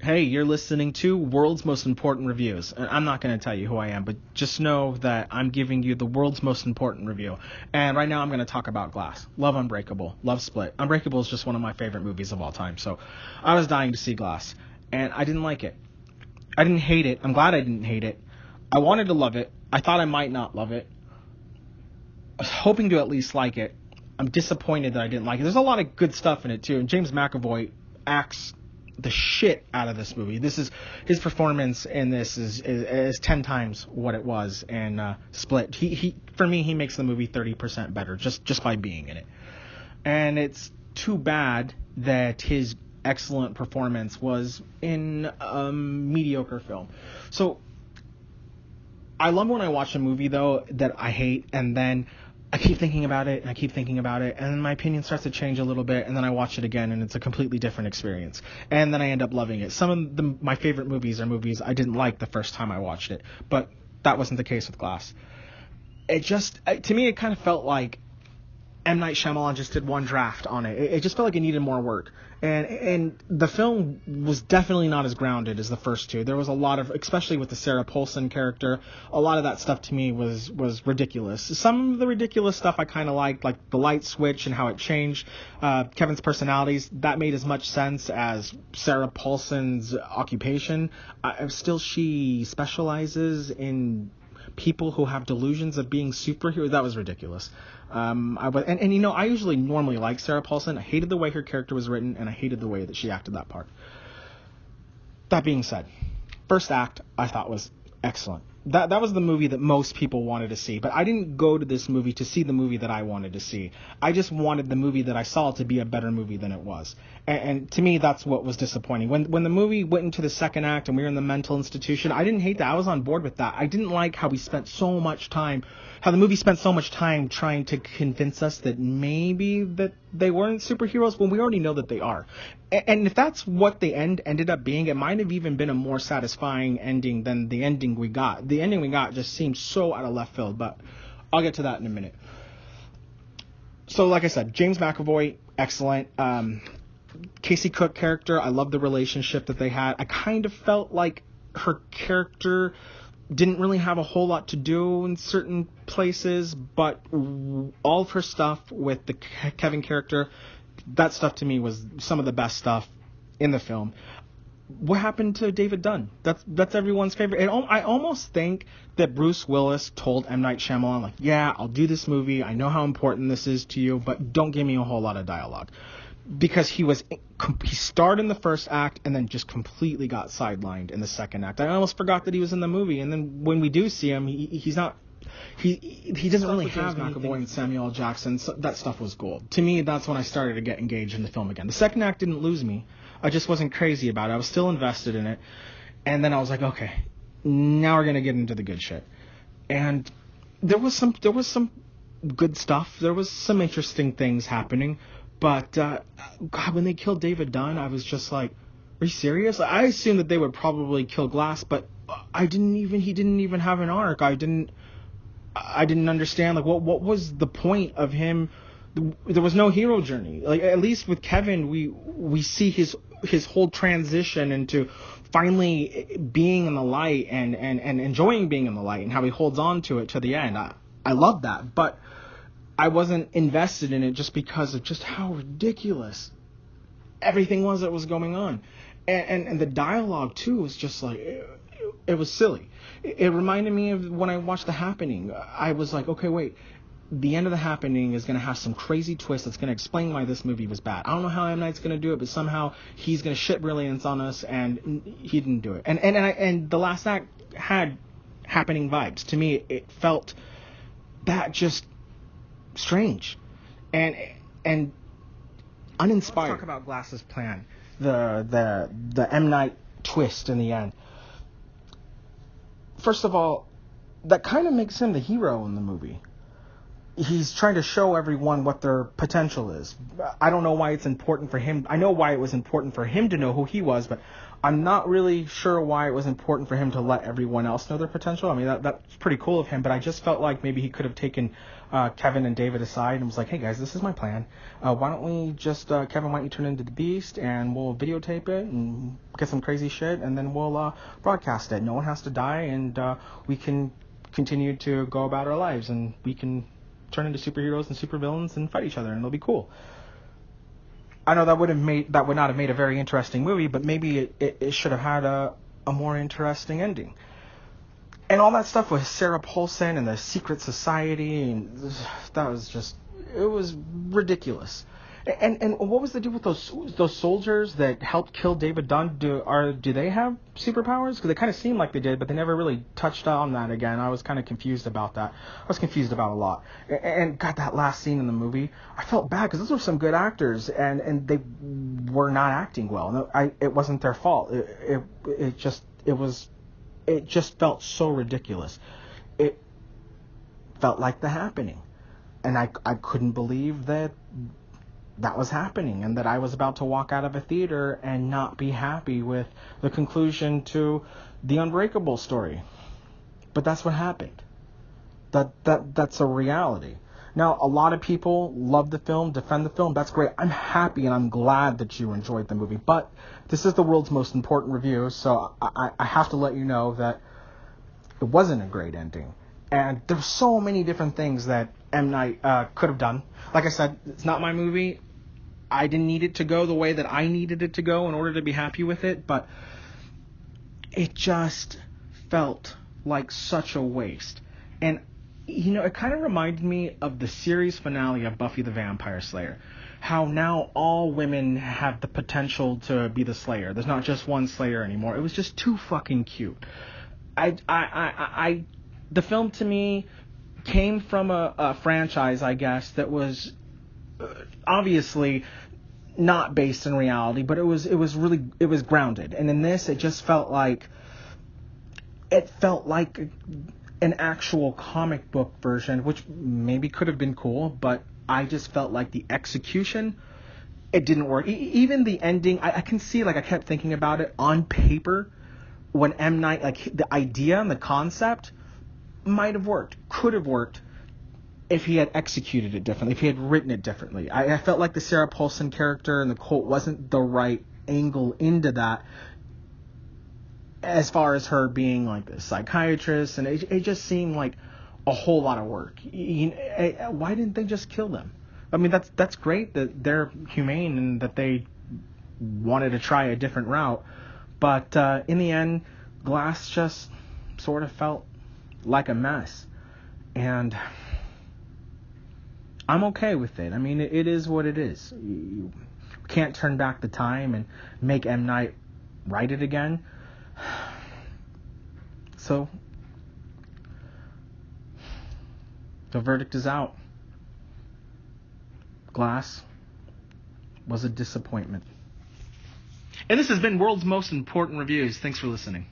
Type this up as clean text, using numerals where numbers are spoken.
Hey, you're listening to World's Most Important Reviews. And I'm not going to tell you who I am, but just know that I'm giving you the world's most important review. And right now I'm going to talk about Glass. Love Unbreakable. Love Split. Unbreakable is just one of my favorite movies of all time. So I was dying to see Glass. And I didn't like it. I didn't hate it. I'm glad I didn't hate it. I wanted to love it. I thought I might not love it. I was hoping to at least like it. I'm disappointed that I didn't like it. There's a lot of good stuff in it, too. And James McAvoy acts the shit out of this movie. This is his performance in this is 10 times what it was in Split. He for me, he makes the movie 30% better just by being in it. And it's too bad that his excellent performance was in a mediocre film. So I love when I watch a movie though that I hate, and then I keep thinking about it, and I keep thinking about it, and then my opinion starts to change a little bit, and then I watch it again, and it's a completely different experience. And then I end up loving it. Some of my favorite movies are movies I didn't like the first time I watched it, but that wasn't the case with Glass. It just, to me, it kind of felt like M. Night Shyamalan just did one draft on it. It just felt like it needed more work. And the film was definitely not as grounded as the first two. There was a lot of, especially with the Sarah Paulson character, a lot of that stuff to me was ridiculous. Some of the ridiculous stuff I kind of liked, like the light switch and how it changed Kevin's personalities. That made as much sense as Sarah Paulson's occupation. Still, she specializes in people who have delusions of being superheroes. That was ridiculous. I usually normally like Sarah Paulson. I hated the way her character was written, and I hated the way that she acted that part. That being said, first act I thought was excellent. That was the movie that most people wanted to see, but I didn't go to this movie to see the movie that I wanted to see. I just wanted the movie that I saw to be a better movie than it was. And to me, that's what was disappointing. When the movie went into the second act and we were in the mental institution, I didn't hate that. I was on board with that. I didn't like how the movie spent so much time trying to convince us that maybe that they weren't superheroes when we already know that they are. And if that's what the end ended up being, it might have even been a more satisfying ending than the ending we got. The ending we got just seemed so out of left field, but I'll get to that in a minute. So like I said, James McAvoy, excellent. Casey Cook character, I love the relationship that they had. I kind of felt like her character didn't really have a whole lot to do in certain places, but all of her stuff with the Kevin character, that stuff to me was some of the best stuff in the film. What happened to David Dunn? That's everyone's favorite. I almost think that Bruce Willis told M. Night Shyamalan, like, yeah, I'll do this movie. I know how important this is to you, but don't give me a whole lot of dialogue. Because he starred in the first act and then just completely got sidelined in the second act. I almost forgot that he was in the movie. And then when we do see him, he doesn't really have McAvoy and Samuel L. Jackson. So that stuff was gold. To me, that's when I started to get engaged in the film again. The second act didn't lose me. I just wasn't crazy about it. I was still invested in it. And then I was like, okay, now we're gonna get into the good shit. And there was some good stuff. There was some interesting things happening. But, God, when they killed David Dunn, I was just like, are you serious? I assumed that they would probably kill Glass, but he didn't even have an arc. I didn't understand, like, what was the point of him? There was no hero journey. Like, at least with Kevin, we see his whole transition into finally being in the light and enjoying being in the light and how he holds on to it to the end. I love that, but I wasn't invested in it just because of just how ridiculous everything was that was going on. And the dialogue, too, was just like, it was silly. It reminded me of when I watched The Happening. I was like, okay, wait, the end of The Happening is going to have some crazy twist that's going to explain why this movie was bad. I don't know how M. Night's going to do it, but somehow he's going to shit brilliance on us, and he didn't do it. And the last act had Happening vibes. To me, it felt that just strange and uninspired. Let's talk about Glass's plan, the M. Night twist in the end. First of all, that kind of makes him the hero in the movie. he's trying to show everyone what their potential is. I don't know why it's important for him. I know why it was important for him to know who he was, but I'm not really sure why it was important for him to let everyone else know their potential. I mean, that's pretty cool of him, but I just felt like maybe he could have taken Kevin and David aside and was like, hey guys, this is my plan. Why don't we just, Kevin, why don't you turn into the Beast and we'll videotape it and get some crazy shit and then we'll broadcast it. No one has to die and we can continue to go about our lives and we can turn into superheroes and supervillains and fight each other and it'll be cool. I know that would not have made a very interesting movie, but maybe it should have had a more interesting ending. And all that stuff with Sarah Paulson and the secret society, and that was just, it was ridiculous. And what was the deal with those soldiers that helped kill David Dunn? Do they have superpowers? Because they kind of seemed like they did, but they never really touched on that again. I was kind of confused about that. I was confused about a lot. And got that last scene in the movie, I felt bad because those were some good actors, and they were not acting well. It wasn't their fault. It just felt so ridiculous. It felt like The Happening, and I couldn't believe that was happening and that I was about to walk out of a theater and not be happy with the conclusion to the Unbreakable story. But that's what happened. That's a reality. Now, a lot of people love the film, defend the film. That's great. I'm happy and I'm glad that you enjoyed the movie. But this is the world's most important review, so I have to let you know that it wasn't a great ending. And there's so many different things that M. Night could have done. Like I said, it's not my movie. I didn't need it to go the way that I needed it to go in order to be happy with it, but it just felt like such a waste. And, it kind of reminded me of the series finale of Buffy the Vampire Slayer. How now all women have the potential to be the Slayer. There's not just one Slayer anymore. It was just too fucking cute. The film to me came from a franchise, I guess, that was obviously not based in reality, but it was grounded. And in this, it just felt like an actual comic book version, which maybe could have been cool, but I just felt like the execution, it didn't work. Even the ending, I can see, I kept thinking about it on paper when M. Night, the idea and the concept might have worked, could have worked, if he had executed it differently, if he had written it differently. I felt like the Sarah Paulson character and the cult wasn't the right angle into that, as far as her being like a psychiatrist, and it just seemed like a whole lot of work. Why didn't they just kill them? I mean, that's great that they're humane and that they wanted to try a different route, but in the end, Glass just sort of felt like a mess, and I'm okay with it. I mean, it is what it is. You can't turn back the time and make M. Night write it again. So, the verdict is out. Glass was a disappointment. And this has been World's Most Important Reviews. Thanks for listening.